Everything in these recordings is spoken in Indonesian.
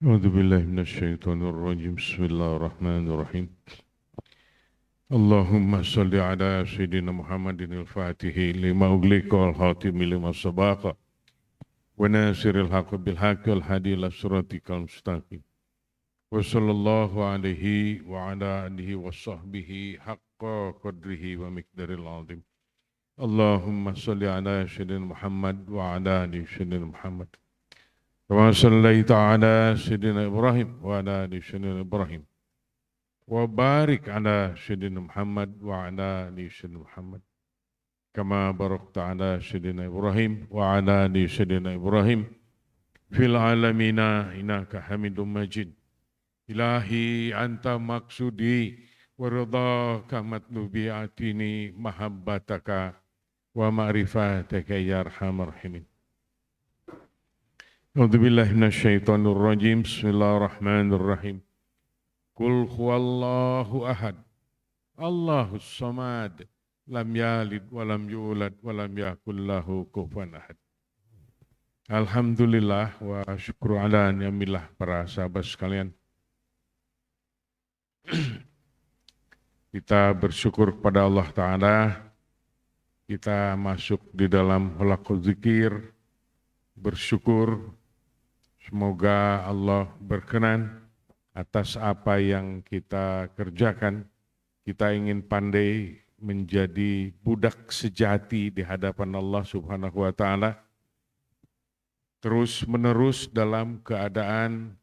أعوذ بالله من الشيطان الرجيم بسم الله الرحمن الرحيم اللهم صل على سيدنا محمد الفاتح لما أغلق والخاتم لما سبق وناصر الحق بالحق والهادي إلى صراطك المستقيم وصلى الله عليه وعلى آله وصحبه حق قدره ومقداره العظيم اللهم صل على سيدنا محمد وعلى آل سيدنا محمد كما صليت على سيدنا إبراهيم وعلى آل سيدنا إبراهيم وبارك على سيدنا محمد وعلى آل سيدنا محمد كما باركت على سيدنا إبراهيم وعلى آل سيدنا إبراهيم في العالمين إنك حميد مجيد إلهي أنت مقصودي ورضاك مطلوبي أعطني محبتك ومعرفتك يا أرحم الراحمين أعوذ بالله من الشيطان الرجيم بسم الله الرحمن الرحيم قل هو الله أحد الله الصمد lam yalid walam yulad walam yakul lahu kufuwan ahad. Alhamdulillah wa syukru ala ni'amillah para sahabat sekalian. Kita bersyukur kepada Allah Ta'ala. Kita masuk di dalam halaqah zikir. Bersyukur semoga Allah berkenan atas apa yang kita kerjakan. Kita ingin pandai menjadi budak sejati di hadapan Allah Subhanahu wa Ta'ala, terus menerus dalam keadaan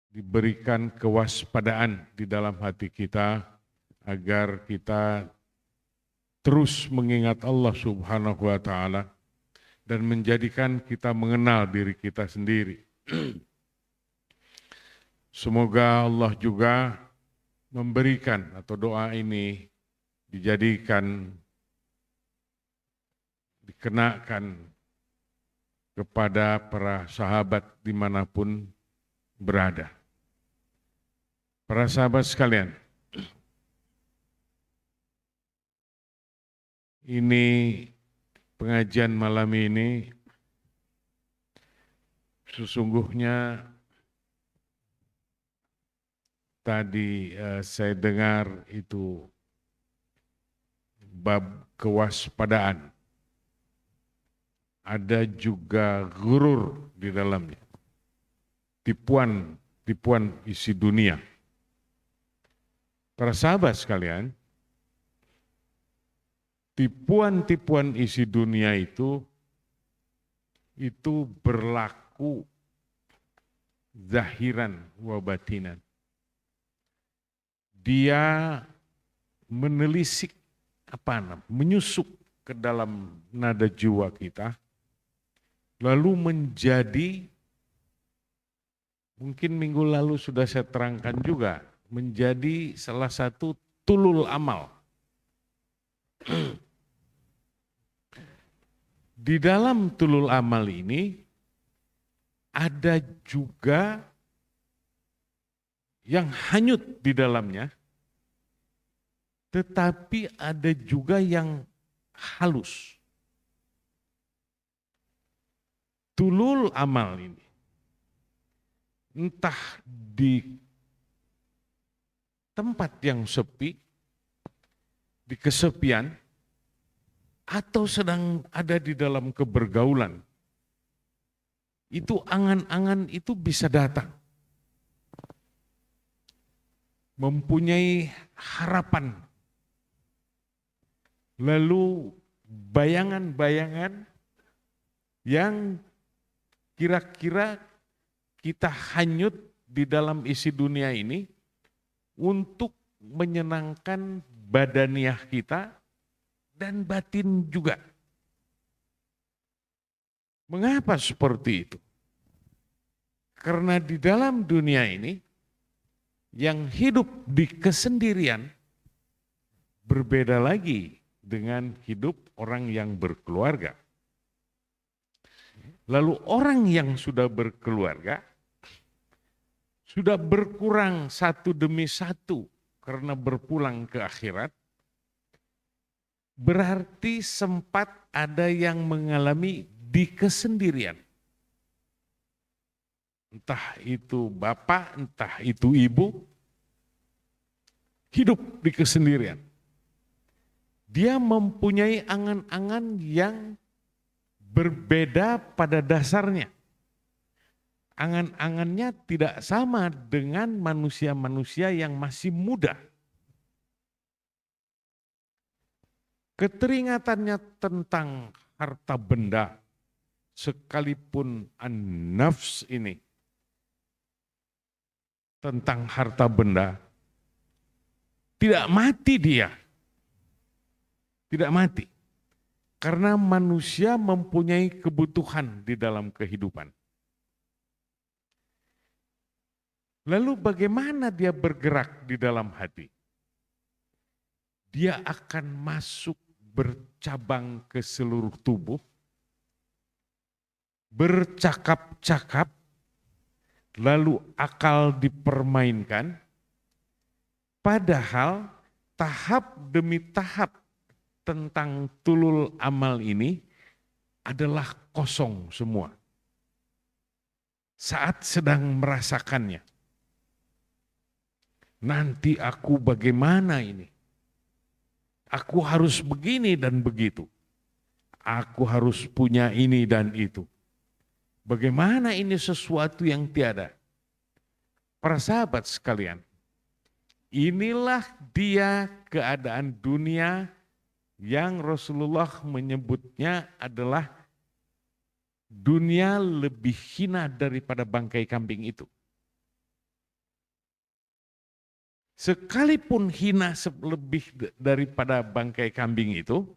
diberikan kewaspadaan di dalam hati kita agar kita terus mengingat Allah Subhanahu wa Ta'ala dan menjadikan kita mengenal diri kita sendiri. Semoga Allah juga memberikan atau doa ini dikenakan kepada para sahabat dimanapun berada. Para sahabat sekalian, ini pengajian malam ini sesungguhnya tadi saya dengar itu bab kewaspadaan. Ada juga gurur di dalamnya. Tipuan isi dunia. Para sahabat sekalian, tipuan isi dunia itu berlaku zahiran wa batinan. Dia menelisik menyusup ke dalam nada jiwa kita, lalu menjadi, mungkin minggu lalu sudah saya terangkan juga, menjadi salah satu tulul amal. Di dalam tulul amal ini ada juga yang hanyut di dalamnya, tetapi ada juga yang halus. Tulul amal ini, entah di tempat yang sepi, di kesepian, atau sedang ada di dalam kebergaulan, itu angan-angan itu bisa datang. Mempunyai harapan, lalu bayangan-bayangan yang kira-kira kita hanyut di dalam isi dunia ini untuk menyenangkan badaniah kita dan batin juga. Mengapa seperti itu? Karena di dalam dunia ini yang hidup di kesendirian berbeda lagi dengan hidup orang yang berkeluarga. Lalu orang yang sudah berkeluarga, sudah berkurang satu demi satu karena berpulang ke akhirat, berarti sempat ada yang mengalami di kesendirian. entah itu bapak, entah itu ibu, hidup di kesendirian. Dia mempunyai angan-angan yang berbeda pada dasarnya. Angan-angannya tidak sama dengan manusia-manusia yang masih muda. Keteringatannya tentang harta benda, sekalipun an-nafs ini, tentang harta benda, tidak mati dia. Tidak mati. Karena manusia mempunyai kebutuhan di dalam kehidupan. Lalu bagaimana dia bergerak di dalam hati? Dia akan masuk bercabang ke seluruh tubuh, bercakap-cakap, lalu akal dipermainkan, padahal tahap demi tahap tentang tulul amal ini adalah kosong semua. Saat sedang merasakannya, nanti aku bagaimana ini? Aku harus begini dan begitu. Aku harus punya ini dan itu. Bagaimana ini sesuatu yang tiada? Para sahabat sekalian, inilah dia keadaan dunia yang Rasulullah menyebutnya adalah dunia lebih hina daripada bangkai kambing itu. Sekalipun hina lebih daripada bangkai kambing itu,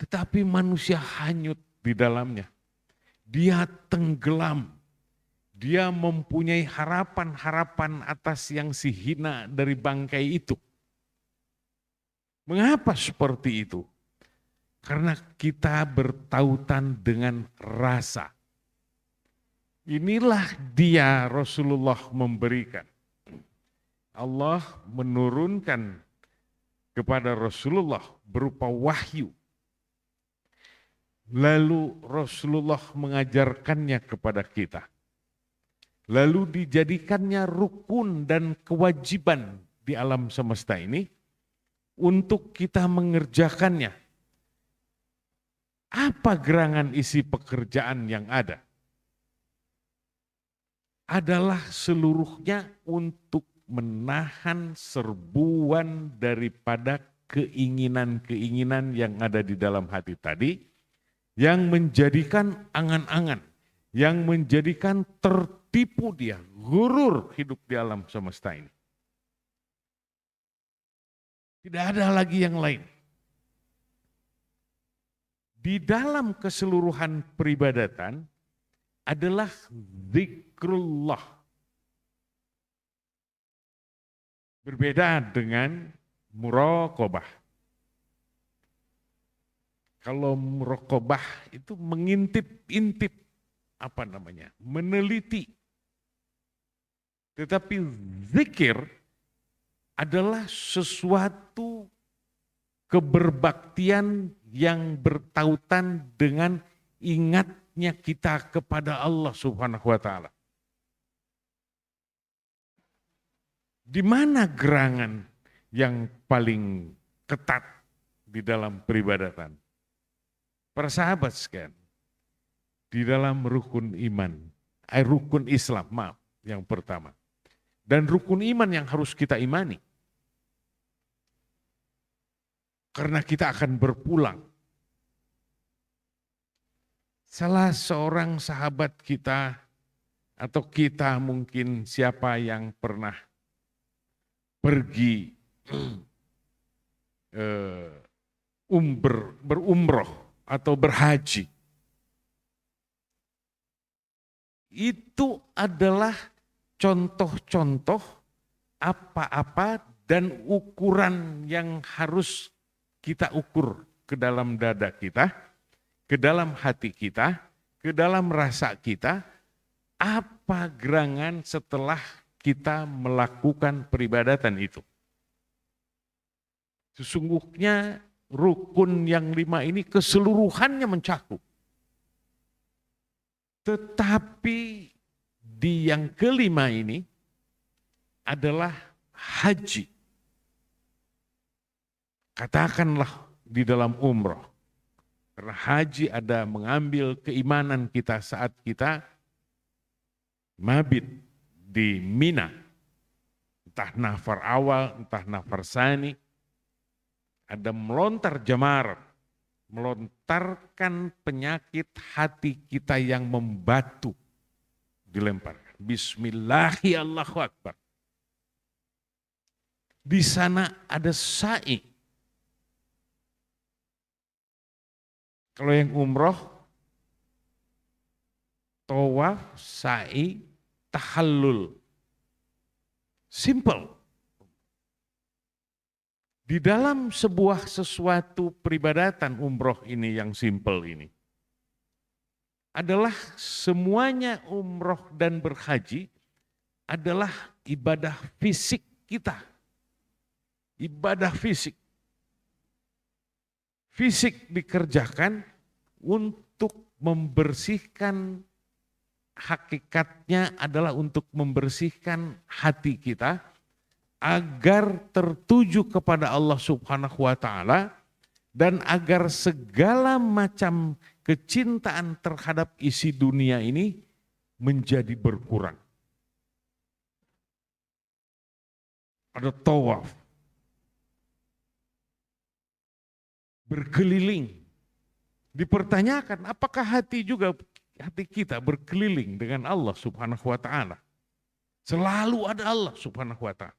tetapi manusia hanyut di dalamnya. Dia tenggelam. Dia mempunyai harapan-harapan atas yang si hina dari bangkai itu. Mengapa seperti itu? Karena kita bertautan dengan rasa. Inilah dia Rasulullah memberikan. Allah menurunkan kepada Rasulullah berupa wahyu. Lalu Rasulullah mengajarkannya kepada kita. Lalu dijadikannya rukun dan kewajiban di alam semesta ini untuk kita mengerjakannya. Apa gerangan isi pekerjaan yang ada? Adalah seluruhnya untuk menahan serbuan daripada keinginan-keinginan yang ada di dalam hati tadi, yang menjadikan angan-angan, yang menjadikan tertipu dia, gurur hidup di alam semesta ini. Tidak ada lagi yang lain. Di dalam keseluruhan peribadatan adalah zikrullah. Berbeda dengan muraqabah. Kalau muraqabah itu mengintip-intip, meneliti. Tetapi zikir adalah sesuatu keberbaktian yang bertautan dengan ingatnya kita kepada Allah Subhanahu wa Ta'ala. Di mana gerangan yang paling ketat di dalam peribadatan? Para sahabat sekalian, di dalam rukun iman, rukun Islam, yang pertama. Dan rukun iman yang harus kita imani. Karena kita akan berpulang. Salah seorang sahabat kita, atau kita mungkin siapa yang pernah pergi berumroh atau berhaji. Itu adalah contoh-contoh apa-apa dan ukuran yang harus kita ukur ke dalam dada kita, ke dalam hati kita, ke dalam rasa kita, apa gerangan setelah kita melakukan peribadatan itu. Sesungguhnya rukun yang 5 ini keseluruhannya mencakup. Tetapi di yang kelima ini adalah haji. Katakanlah di dalam umroh. Karena haji ada mengambil keimanan kita saat kita mabit di Mina. Entah nafar awal, entah nafar sani. Ada melontar jamar. Melontarkan penyakit hati kita yang membatu. Dilemparkan. Bismillahi Allahu Akbar. Di sana ada sa'i. Kalau yang umroh, tawaf, sa'i, tahallul. Simple. Di dalam sebuah sesuatu peribadatan umroh ini yang simple ini, adalah semuanya umroh dan berhaji adalah ibadah fisik kita. Ibadah fisik. Fisik dikerjakan untuk membersihkan, hakikatnya adalah untuk membersihkan hati kita agar tertuju kepada Allah Subhanahu wa taala dan agar segala macam kecintaan terhadap isi dunia ini menjadi berkurang. Ada tawaf, berkeliling. Dipertanyakan apakah hati kita berkeliling dengan Allah Subhanahu wa taala. Selalu ada Allah Subhanahu wa taala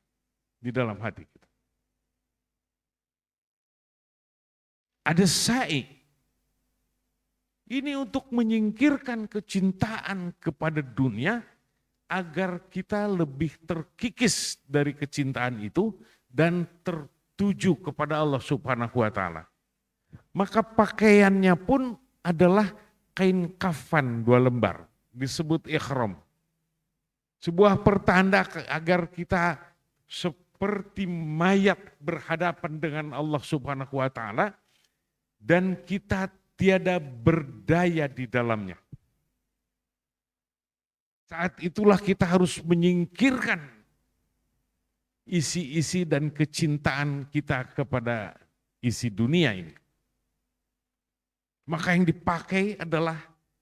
di dalam hati kita. Ada sa'i. Ini untuk menyingkirkan kecintaan kepada dunia agar kita lebih terkikis dari kecintaan itu dan tertuju kepada Allah Subhanahu wa taala. Maka pakaiannya pun adalah kain kafan 2 lembar, disebut ihram. Sebuah pertanda agar kita seperti mayat berhadapan dengan Allah Subhanahu wa taala dan kita tiada berdaya di dalamnya. Saat itulah kita harus menyingkirkan isi-isi dan kecintaan kita kepada isi dunia ini. Maka yang dipakai adalah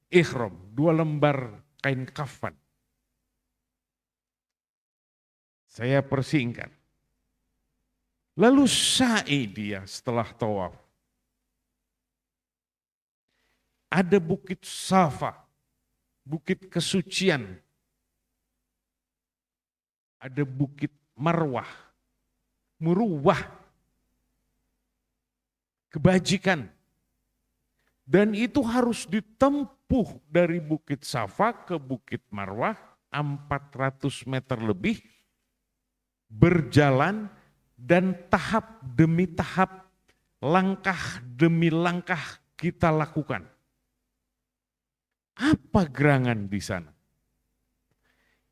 ihram, 2 lembar kain kafan. Saya persingkat. Lalu sa'i dia setelah tawaf. Ada bukit Safa, bukit kesucian. Ada bukit Marwah, Muruwah, kebajikan. Dan itu harus ditempuh dari bukit Safa ke bukit Marwah 400 meter lebih, berjalan dan tahap demi tahap, langkah demi langkah kita lakukan. Apa gerangan di sana?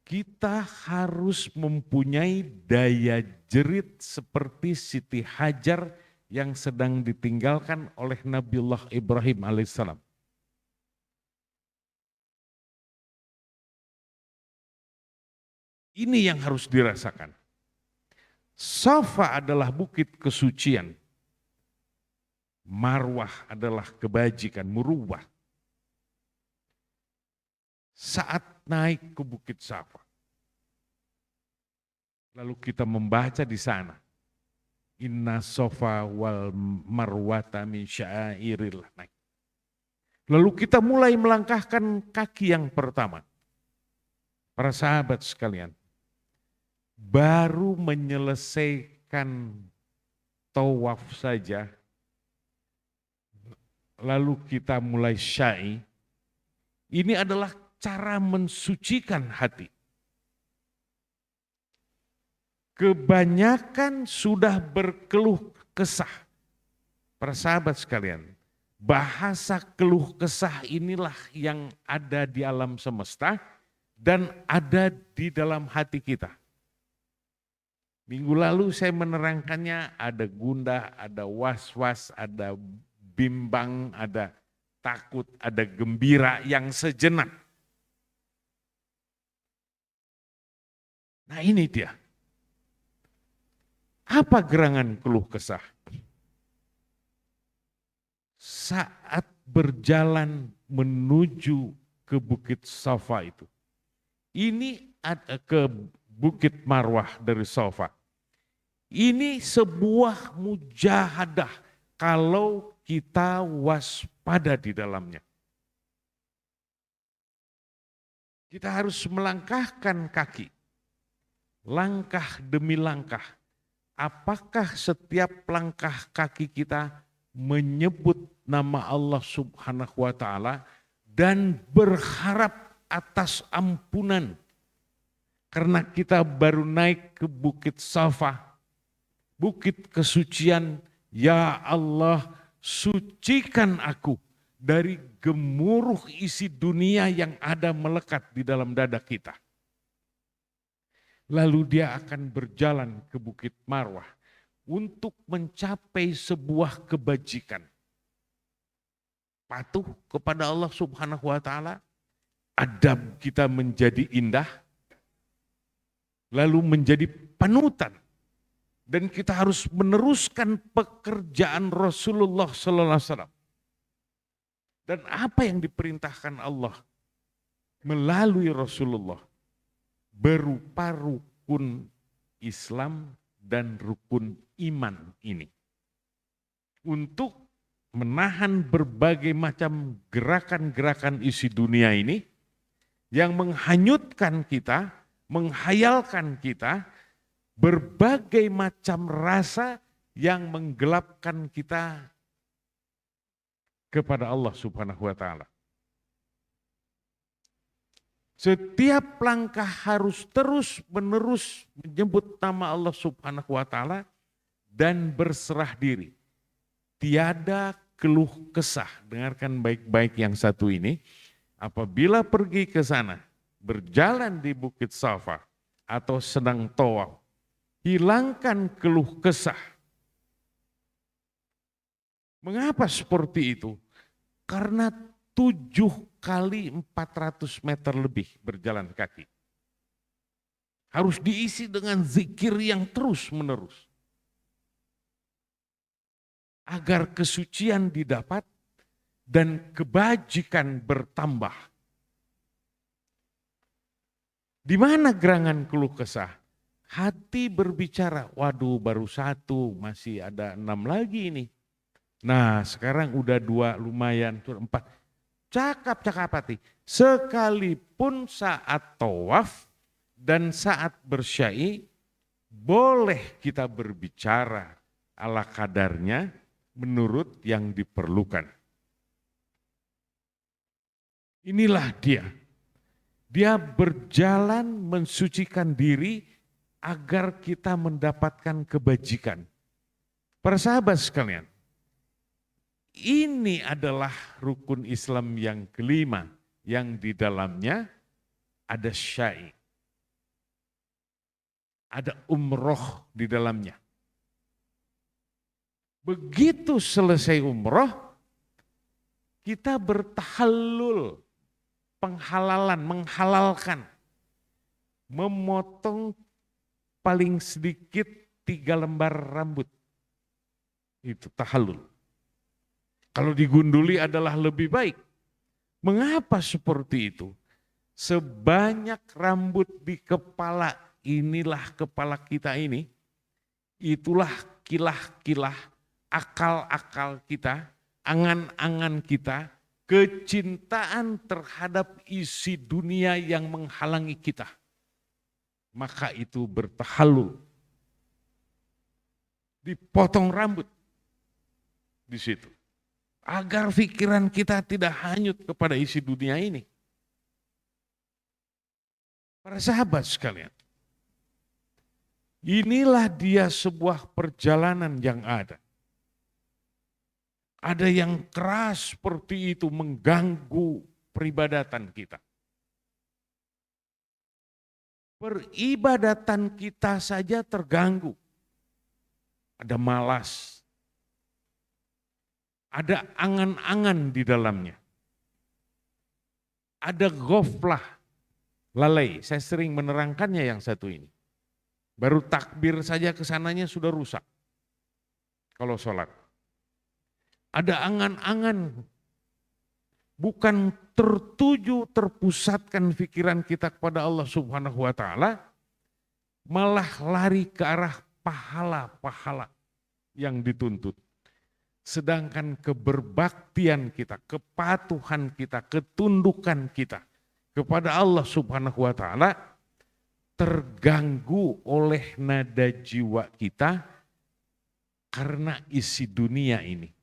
Kita harus mempunyai daya jerit seperti Siti Hajar yang sedang ditinggalkan oleh Nabiullah Ibrahim alaihissalam. Ini yang harus dirasakan. Safa adalah bukit kesucian. Marwah adalah kebajikan, muruwah. Saat naik ke bukit Safa, lalu kita membaca di sana, Inna Safa wal Marwata min sya'airillah. Lalu kita mulai melangkahkan kaki yang pertama. Para sahabat sekalian, baru menyelesaikan tawaf saja, lalu kita mulai sya'i. Ini adalah cara mensucikan hati. Kebanyakan sudah berkeluh kesah. Para sahabat sekalian, bahasa keluh kesah inilah yang ada di alam semesta dan ada di dalam hati kita. Minggu lalu saya menerangkannya, ada gundah, ada was-was, ada bimbang, ada takut, ada gembira yang sejenak. Nah ini dia. Apa gerangan keluh kesah? Saat berjalan menuju ke Bukit Safa itu. Ini ada ke Bukit Marwah dari Safa. Ini sebuah mujahadah kalau kita waspada di dalamnya. Kita harus melangkahkan kaki, langkah demi langkah. Apakah setiap langkah kaki kita menyebut nama Allah Subhanahu wa Ta'ala dan berharap atas ampunan? Karena kita baru naik ke Bukit Safa, bukit kesucian. Ya Allah, sucikan aku dari gemuruh isi dunia yang ada melekat di dalam dada kita. Lalu dia akan berjalan ke Bukit Marwah untuk mencapai sebuah kebajikan. Patuh kepada Allah Subhanahu wa Ta'ala, adab kita menjadi indah, lalu menjadi panutan. Dan kita harus meneruskan pekerjaan Rasulullah Sallallahu Alaihi Wasallam. Dan apa yang diperintahkan Allah melalui Rasulullah berupa rukun Islam dan rukun iman ini. Untuk menahan berbagai macam gerakan-gerakan isi dunia ini yang menghanyutkan kita, menghayalkan kita, berbagai macam rasa yang menggelapkan kita kepada Allah Subhanahu wa Ta'ala. Setiap langkah harus terus-menerus menyebut nama Allah Subhanahu wa Ta'ala dan berserah diri. Tiada keluh kesah. Dengarkan baik-baik yang satu ini. Apabila pergi ke sana, berjalan di Bukit Safa atau sedang tawaf, hilangkan keluh kesah. Mengapa seperti itu? Karena 7 kali 400 meter lebih berjalan kaki. Harus diisi dengan zikir yang terus menerus. Agar kesucian didapat dan kebajikan bertambah. Di mana gerangan keluh kesah? Hati berbicara, waduh baru 1, masih ada 6 lagi ini. Nah sekarang udah 2 lumayan, 4. Cakap-cakap hati, sekalipun saat tawaf dan saat bersyai, boleh kita berbicara ala kadarnya menurut yang diperlukan. Inilah dia. Dia berjalan mensucikan diri agar kita mendapatkan kebajikan. Para sahabat sekalian, ini adalah rukun Islam yang kelima yang di dalamnya ada syai. Ada umroh di dalamnya. Begitu selesai umroh, kita bertahallul, penghalalan, menghalalkan, memotong paling sedikit 3 lembar rambut. Itu tahallul. Kalau digunduli adalah lebih baik. Mengapa seperti itu? Sebanyak rambut di kepala, inilah kepala kita ini, itulah kilah-kilah, akal-akal kita, angan-angan kita, kecintaan terhadap isi dunia yang menghalangi kita. Maka itu bertahallul. Dipotong rambut di situ. Agar pikiran kita tidak hanyut kepada isi dunia ini. Para sahabat sekalian, inilah dia sebuah perjalanan yang ada. Ada yang keras seperti itu mengganggu peribadatan kita. Peribadatan kita saja terganggu. Ada malas. Ada angan-angan di dalamnya. Ada ghaflah, lalai. Saya sering menerangkannya yang satu ini. Baru takbir saja kesananya sudah rusak kalau sholat. Ada angan-angan, bukan terpusatkan pikiran kita kepada Allah Subhanahu wa Ta'ala, malah lari ke arah pahala-pahala yang dituntut. Sedangkan keberbaktian kita, kepatuhan kita, ketundukan kita kepada Allah Subhanahu wa Ta'ala terganggu oleh nada jiwa kita karena isi dunia ini.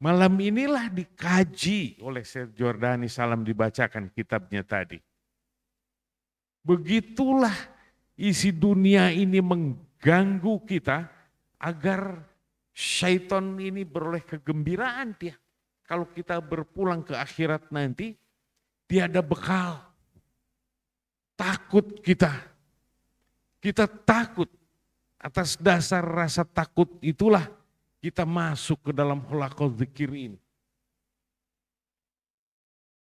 Malam inilah dikaji oleh Syekh Jordani, salam dibacakan kitabnya tadi. Begitulah isi dunia ini mengganggu kita agar syaitan ini beroleh kegembiraan dia. Kalau kita berpulang ke akhirat nanti, tiada bekal. Takut kita. Kita takut. Atas dasar rasa takut itulah kita masuk ke dalam hulaqul dzikir ini.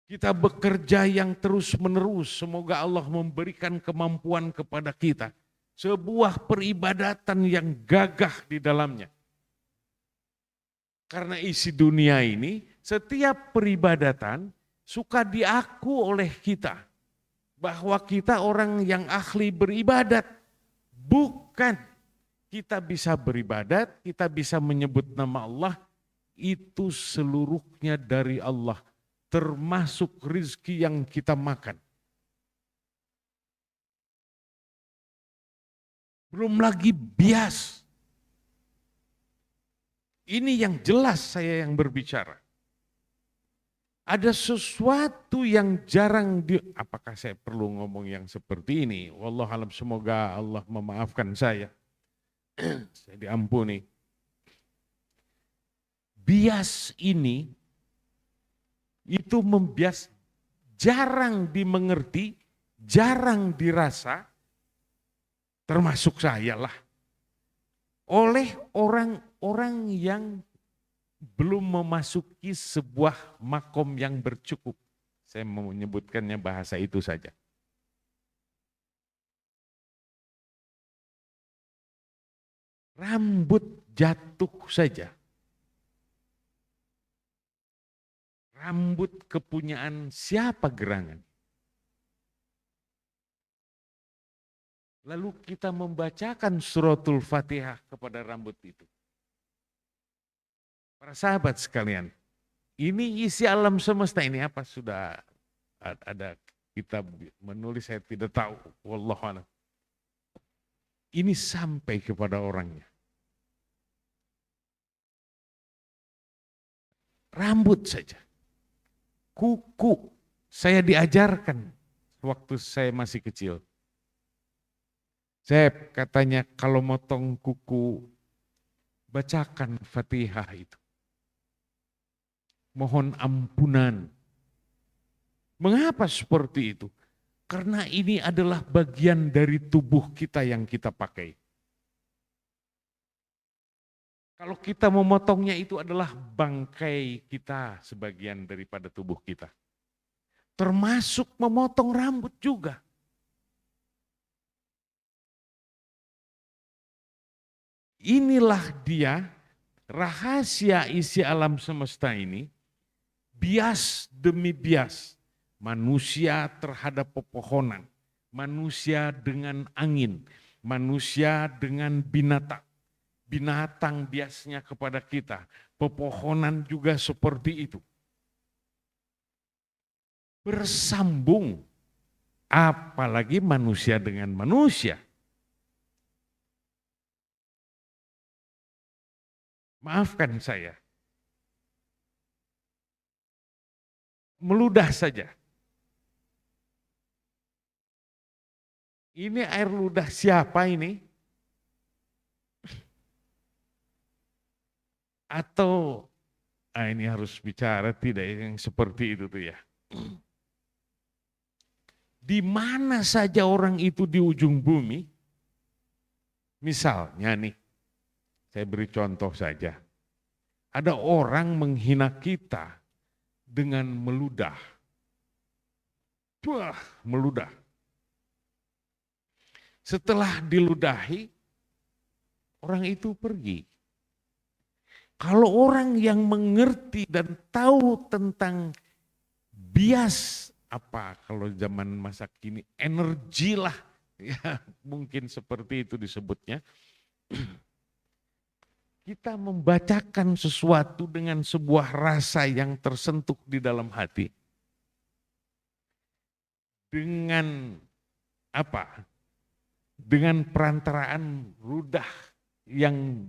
Kita bekerja yang terus-menerus, semoga Allah memberikan kemampuan kepada kita. Sebuah peribadatan yang gagah di dalamnya. Karena isi dunia ini, setiap peribadatan suka diaku oleh kita. Bahwa kita orang yang ahli beribadat. Bukan. Kita bisa beribadat, kita bisa menyebut nama Allah, itu seluruhnya dari Allah. Termasuk rizki yang kita makan. Belum lagi bias. Ini yang jelas saya yang berbicara. Ada sesuatu yang jarang apakah saya perlu ngomong yang seperti ini? Wallahualam, semoga Allah memaafkan saya. Saya diampuni. Bias ini itu membias, jarang dimengerti, jarang dirasa, termasuk saya lah, oleh orang-orang yang belum memasuki sebuah makom yang bercukup. Saya mau menyebutkannya bahasa itu saja. Rambut jatuh saja. Rambut kepunyaan siapa gerangan? Lalu kita membacakan suratul Fatihah kepada rambut itu. Para sahabat sekalian, ini isi alam semesta ini apa? Sudah ada kitab menulis, saya tidak tahu. Wallahualam. Ini sampai kepada orangnya. Rambut saja. Kuku. Saya diajarkan waktu saya masih kecil. Saya katanya kalau motong kuku, bacakan Fatihah itu. Mohon ampunan. Mengapa seperti itu? Karena ini adalah bagian dari tubuh kita yang kita pakai. Kalau kita memotongnya itu adalah bangkai kita, sebagian daripada tubuh kita. Termasuk memotong rambut juga. Inilah dia rahasia isi alam semesta ini, bias demi bias. Manusia terhadap pepohonan, manusia dengan angin, manusia dengan binatang. Binatang biasnya kepada kita, pepohonan juga seperti itu. Bersambung, apalagi manusia dengan manusia. Maafkan saya. Meludah saja. Ini air ludah siapa ini? Atau ini harus bicara tidak yang seperti itu tuh ya. Di mana saja orang itu di ujung bumi, misalnya nih, saya beri contoh saja. Ada orang menghina kita dengan meludah. Wah, meludah. Setelah diludahi, orang itu pergi. Kalau orang yang mengerti dan tahu tentang bias apa kalau zaman masa kini energi lah ya mungkin seperti itu disebutnya. Kita membacakan sesuatu dengan sebuah rasa yang tersentuh di dalam hati. Dengan apa? Dengan perantaraan ludah yang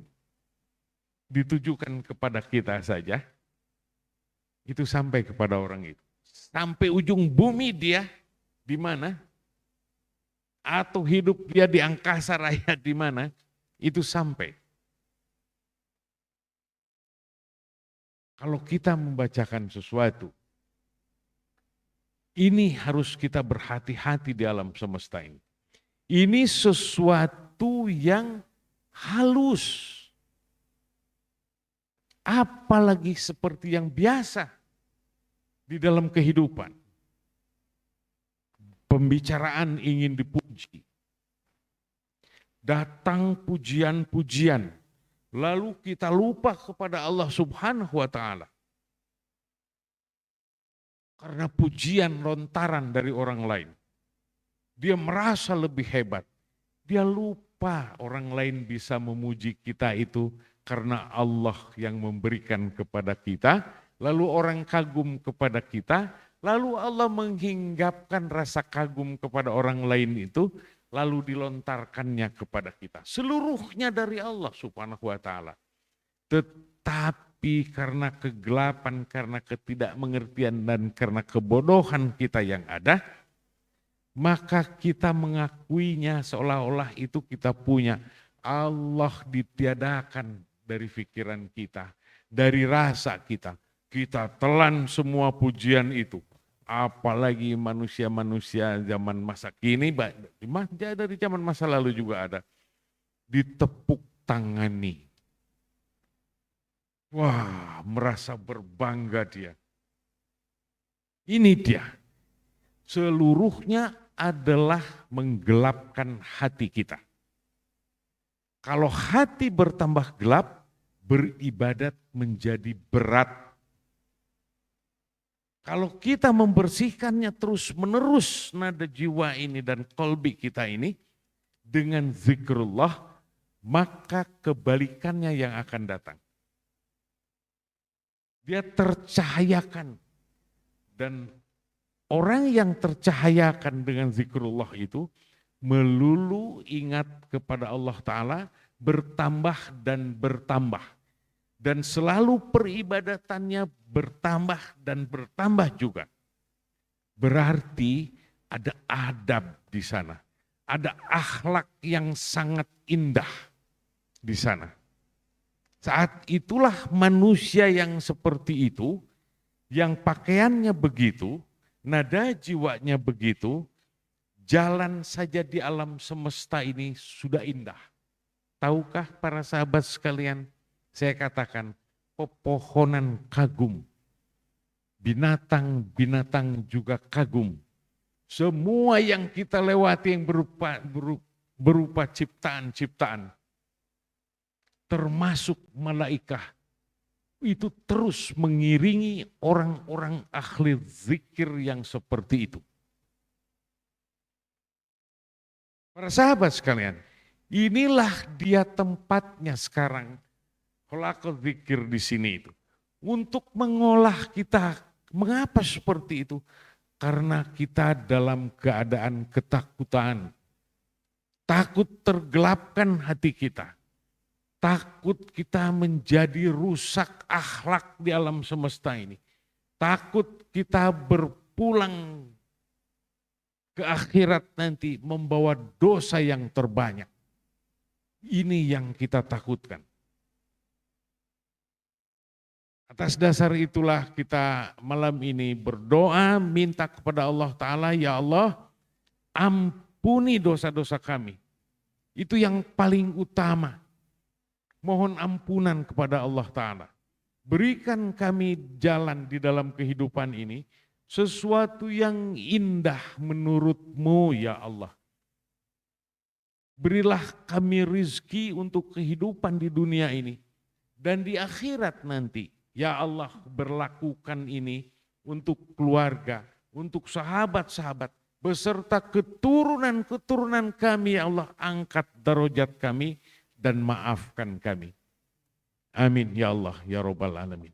ditujukan kepada kita saja, itu sampai kepada orang itu. Sampai ujung bumi dia di mana? Atau hidup dia di angkasa raya di mana? Itu sampai. Kalau kita membacakan sesuatu, ini harus kita berhati-hati di alam semesta ini. Ini sesuatu yang halus. Apalagi seperti yang biasa di dalam kehidupan. Pembicaraan ingin dipuji. Datang pujian-pujian. Lalu kita lupa kepada Allah Subhanahu wa Ta'ala. Karena pujian lontaran dari orang lain. Dia merasa lebih hebat. Dia lupa orang lain bisa memuji kita itu karena Allah yang memberikan kepada kita. Lalu orang kagum kepada kita. Lalu Allah menghinggapkan rasa kagum kepada orang lain itu. Lalu dilontarkannya kepada kita. Seluruhnya dari Allah Subhanahu wa Ta'ala. Tetapi karena kegelapan, karena ketidakmengertian dan karena kebodohan kita yang ada, maka kita mengakuinya seolah-olah itu kita punya. Allah ditiadakan dari pikiran kita, dari rasa kita. Kita telan semua pujian itu. Apalagi manusia-manusia zaman masa kini, dari zaman masa lalu juga ada. Ditepuk tangani. Wah, merasa berbangga dia. Ini dia. Seluruhnya adalah menggelapkan hati kita. Kalau hati bertambah gelap, beribadat menjadi berat. Kalau kita membersihkannya terus-menerus nada jiwa ini dan kolbi kita ini dengan zikrullah, maka kebalikannya yang akan datang. Dia tercahayakan. Dan orang yang tercahayakan dengan zikrullah itu melulu ingat kepada Allah Ta'ala, bertambah dan bertambah. Dan selalu peribadatannya bertambah dan bertambah juga. Berarti ada adab di sana. Ada akhlak yang sangat indah di sana. Saat itulah manusia yang seperti itu, yang pakaiannya begitu, nada jiwanya begitu, jalan saja di alam semesta ini sudah indah. Tahukah para sahabat sekalian, saya katakan pepohonan kagum, binatang-binatang juga kagum. Semua yang kita lewati yang berupa ciptaan-ciptaan, termasuk malaikat, itu terus mengiringi orang-orang ahli zikir yang seperti itu. Para sahabat sekalian, inilah dia tempatnya sekarang. Kholaqul zikir di sini itu. Untuk mengolah kita, mengapa seperti itu? Karena kita dalam keadaan ketakutan. Takut tergelapkan hati kita. Takut kita menjadi rusak akhlak di alam semesta ini. Takut kita berpulang ke akhirat nanti membawa dosa yang terbanyak. Ini yang kita takutkan. Atas dasar itulah kita malam ini berdoa minta kepada Allah Ta'ala, ya Allah ampuni dosa-dosa kami. Itu yang paling utama. Mohon ampunan kepada Allah Ta'ala. Berikan kami jalan di dalam kehidupan ini, sesuatu yang indah menurut-Mu ya Allah. Berilah kami rizki untuk kehidupan di dunia ini. Dan di akhirat nanti, ya Allah berlakukan ini untuk keluarga, untuk sahabat-sahabat, beserta keturunan-keturunan kami, ya Allah angkat darajat kami dan maafkan kami. Amin ya Allah ya Rabbal Alamin.